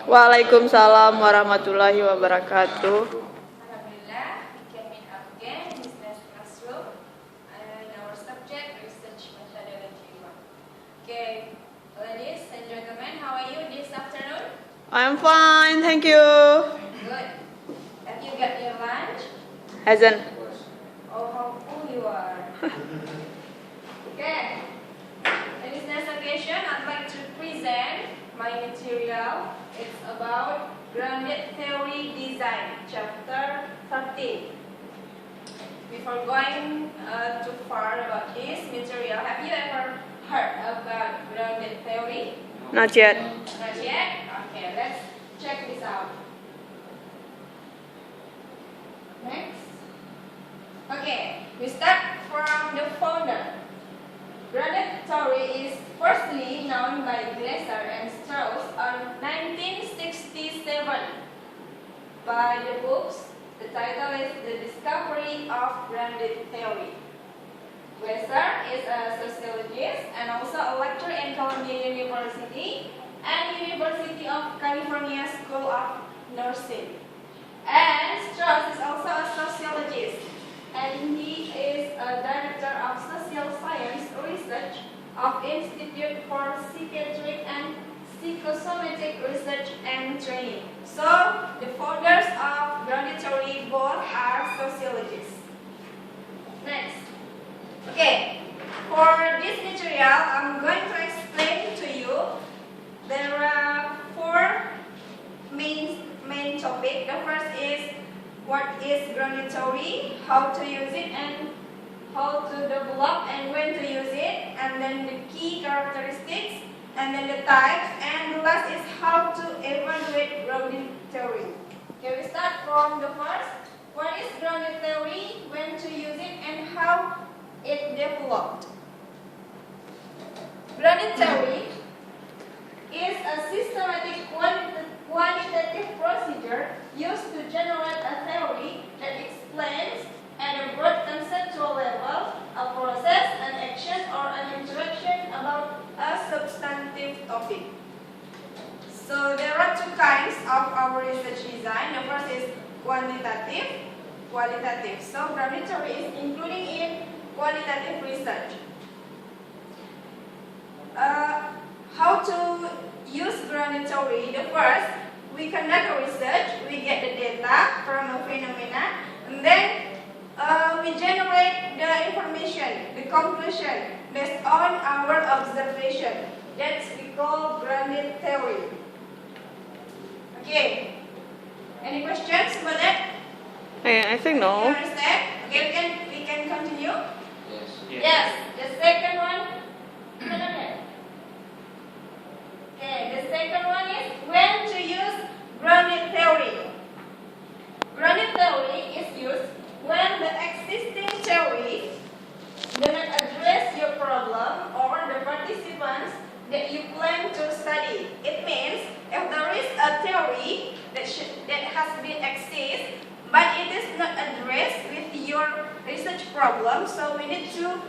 Waalaikumsalam warahmatullahi wabarakatuh. Alhamdulillah, we can meet up again in this next classroom and our subject research methodology 1. Okay, ladies and gentlemen, how are you this afternoon? I'm fine, thank you. Good. Have you got your lunch? Hasn't. Oh, how full you are. Okay. In this next occasion, I'd like to present my material. It's about grounded theory design, chapter 13. Before going too far about this material, have you ever heard about grounded theory? Not yet. Not yet? Okay, let's check this out. Next. Okay, we start from the founder. Grounded theory is firstly known by Glaser and Strauss on 1967 by the books. The title is The Discovery of Grounded Theory. Glaser is a sociologist and also a lecturer in Columbia University and University of California School of Nursing. And Strauss is also a sociologist, and he is a director of social science research of Institute for Psychiatric and Psychosomatic Research and Training. So, the founders of grounded theory both are sociologists. Next. Okay, for this material, I'm going to explain to you. There are four main topics. The first is what is grounded theory, how to use it, and how to develop and when to use it, and then the key characteristics, and then the types, and the last is how to evaluate grounded theory. Okay, we start from the first. What is grounded theory, when to use it, and how it developed. Grounded theory is a systematic quantitative procedure used to generate a theory that explains at a broad conceptual level a process, an action, or an interaction about a substantive topic. So there are two kinds of our research design. The first is quantitative, qualitative. So grounded theory is including in qualitative research. How to use grounded theory? The first, we conduct a research, we get the data from a phenomena, and then we generate the information, the conclusion, based on our observation. That's we call grounded theory. Okay. Any questions about that? I think no. You understand? Okay, we can continue. Yes. Yes. The second one. Okay, the second one is when to use grounded theory. Grounded theory is used when the existing theory does not address your problem or the participants that you plan to study. It means if there is a theory that has been exist, but it is not addressed with your research problem, so we need to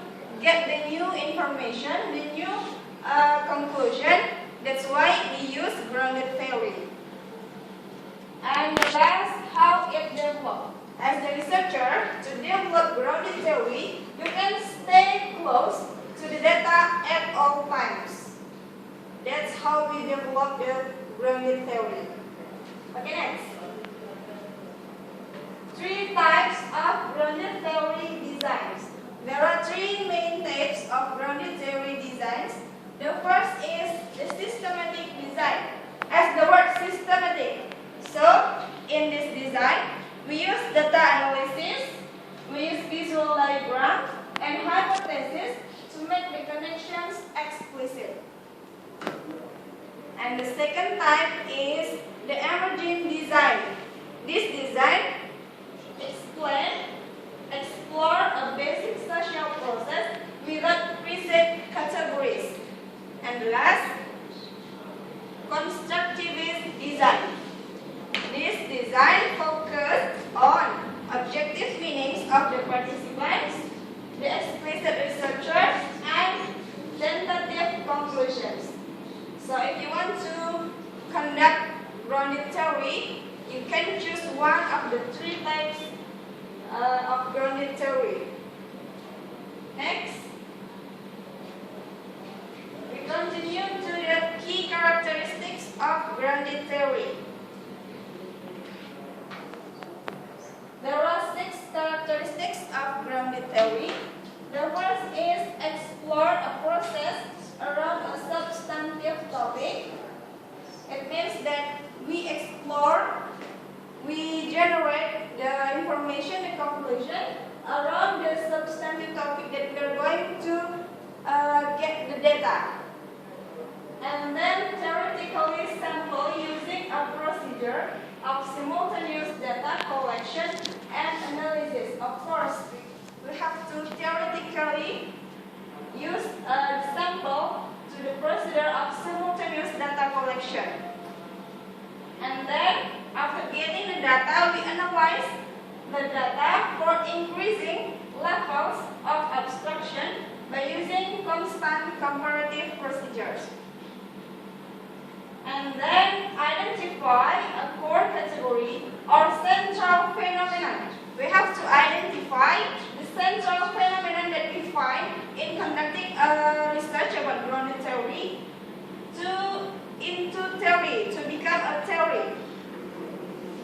get the new information, the new conclusion. That's why we use grounded theory. And the last, how it developed. As the researcher, to develop grounded theory, you can stay close to the data at all times. That's how we develop the grounded theory. Okay, next. Three types of grounded theory designs. There are three main types of grounded theory designs. The first is the systematic design. As the word systematic. So, in this design, we use data analysis, we use visual diagram, and hypothesis to make the connections explicit. And the second type is the emerging design. This design explore a basic social process without preset categories. And last, constructivist design. This design focuses on objective meanings of the participants, the explicit researchers, and tentative conclusions. So if you want to conduct grounded theory, you can choose one of the three types of grounded theory. Next, we continue to the key characteristics of grounded theory. There are 6 characteristics of grounded theory. The first is explore a process around a substantive topic. It means that we explore, we generate the information, the conclusion around the substantive topic that we are going to get the data. And then theoretically sample using a procedure of simultaneous data collection and analysis. Of course, we have to theoretically use a sample to the procedure of simultaneous data collection. And then, after getting the data, we analyze the data for increasing levels of abstraction by using constant comparative procedures. And then identify a core category or central phenomenon. We have to identify the central phenomenon that we find in conducting a research about grounded theory into theory, to become a theory.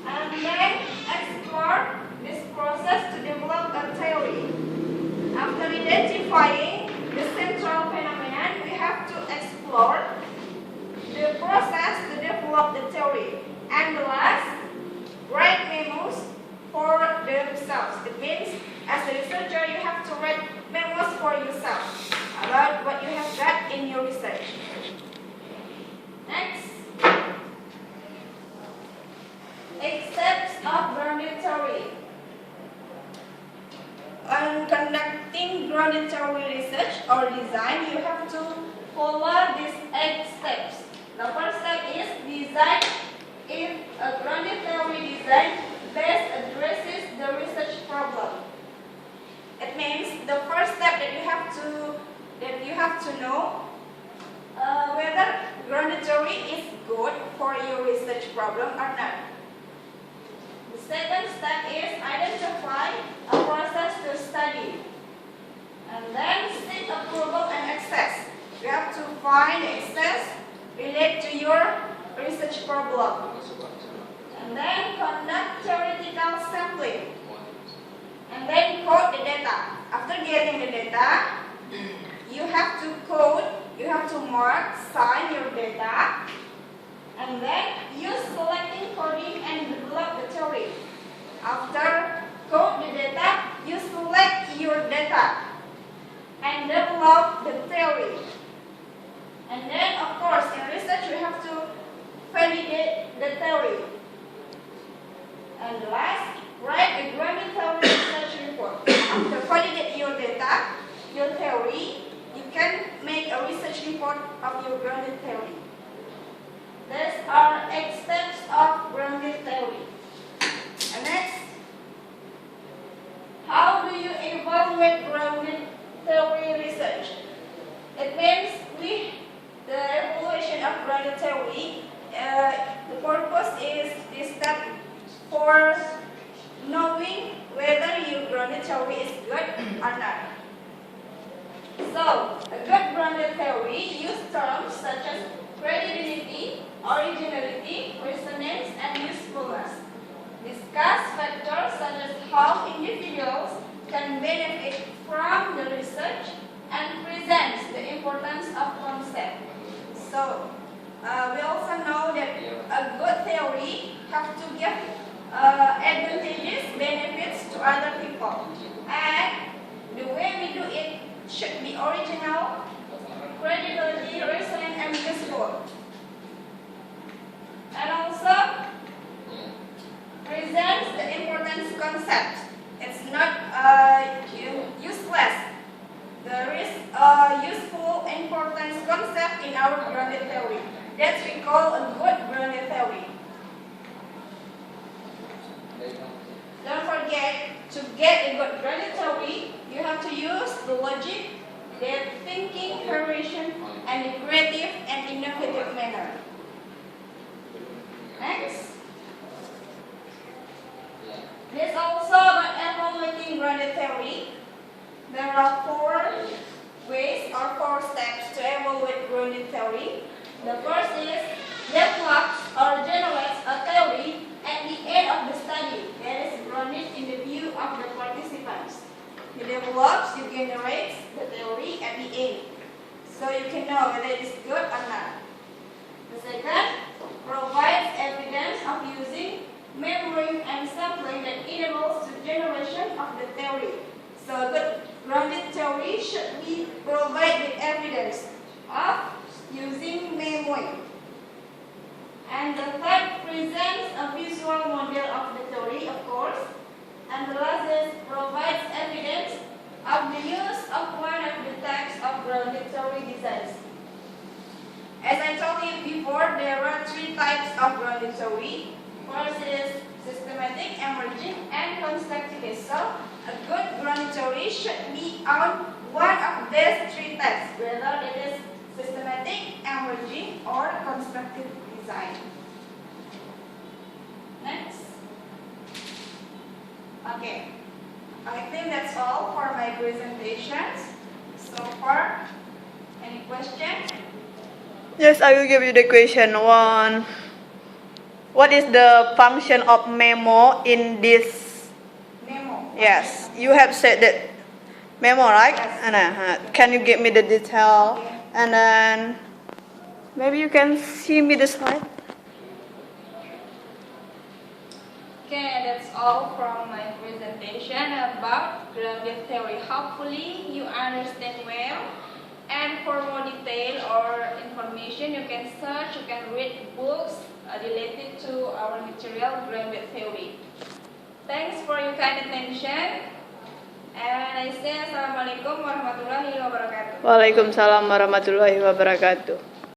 And then explore this process to develop a theory. After identifying the central phenomenon, we have to explore the process to develop the theory. And the last, write memos for themselves. It means, as a researcher, you have to write memos for yourself about what you have got in your research. Next, 8 steps of grounded theory. When conducting grounded theory research or design, you have to follow these 8 steps. The first step is design. If a grounded theory design best addresses the research problem. It means the first step that you have to know whether grounded theory is good for your research problem or not. The second step is identify a process to study. And then seek approval and access. You have to find access related to your research problem. And then conduct theoretical sampling. And then code the data. After getting the data, you have to code, you have to mark, sign your data, and then use selecting coding and develop the theory. After code the data, you select your data and develop the theory. And then, of course, in research, you have to validate the theory. And last, write a grounded theory research report. After validate your data, your theory, you can make a research report of your grounded theory. These are 8 steps of grounded theory. And next, how do you evaluate grounded theory research? It means the evaluation of grounded theory, the purpose is this step for knowing whether your grounded theory is good or not. So, a good grounded theory uses terms such as credibility, originality, resonance, and usefulness. Discuss factors such as how individuals can benefit from the research and presents the importance of concept. So, we also know that a good theory has to give advantageous benefits to other people. And the way we do it should be original, credibility, resonant, and useful. And also presents the important concept. It's not useless. There is a useful importance concept in our grounded theory. That we call a good grounded theory. Don't forget, to get a good grounded theory, you have to use the logic, the thinking, variation, and the creative and innovative manner. Next. There's also about evaluating grounded theory. There are 4 ways or 4 steps to evaluate grounded theory. The first is develops or generates a theory at the end of the study that is grounded in the view of the participants. You develops, you generate the theory at the end, so you can know whether it is good or not. The second provides evidence of using memory and sampling that enables the generation of the theory. So good grounded theory should be provided with evidence of using memory. And the third presents a visual model of the theory, of course. And the last is provides evidence of the use of one of the types of grounded theory designs. As I told you before, there are 3 types of grounded theory. First is systematic, emerging, and constructivist. So a good grounded theory should be on one of these 3 types, whether it is systematic, emerging, or constructive design. Next. Okay. I think that's all for my presentations so far. Any questions? Yes, I will give you the question 1. What is the function of memo in this? Memo. Yes, you have said that memo, right? Yes. And can you give me the detail? Okay. And then maybe you can see me the slide. Okay, that's all from my presentation about grounded theory. Hopefully you understand well. And for more detail or information, you can search, you can read books related to our material grounded theory. Thanks for your kind attention. And I say Assalamualaikum warahmatullahi wabarakatuh. Waalaikumsalam warahmatullahi wabarakatuh.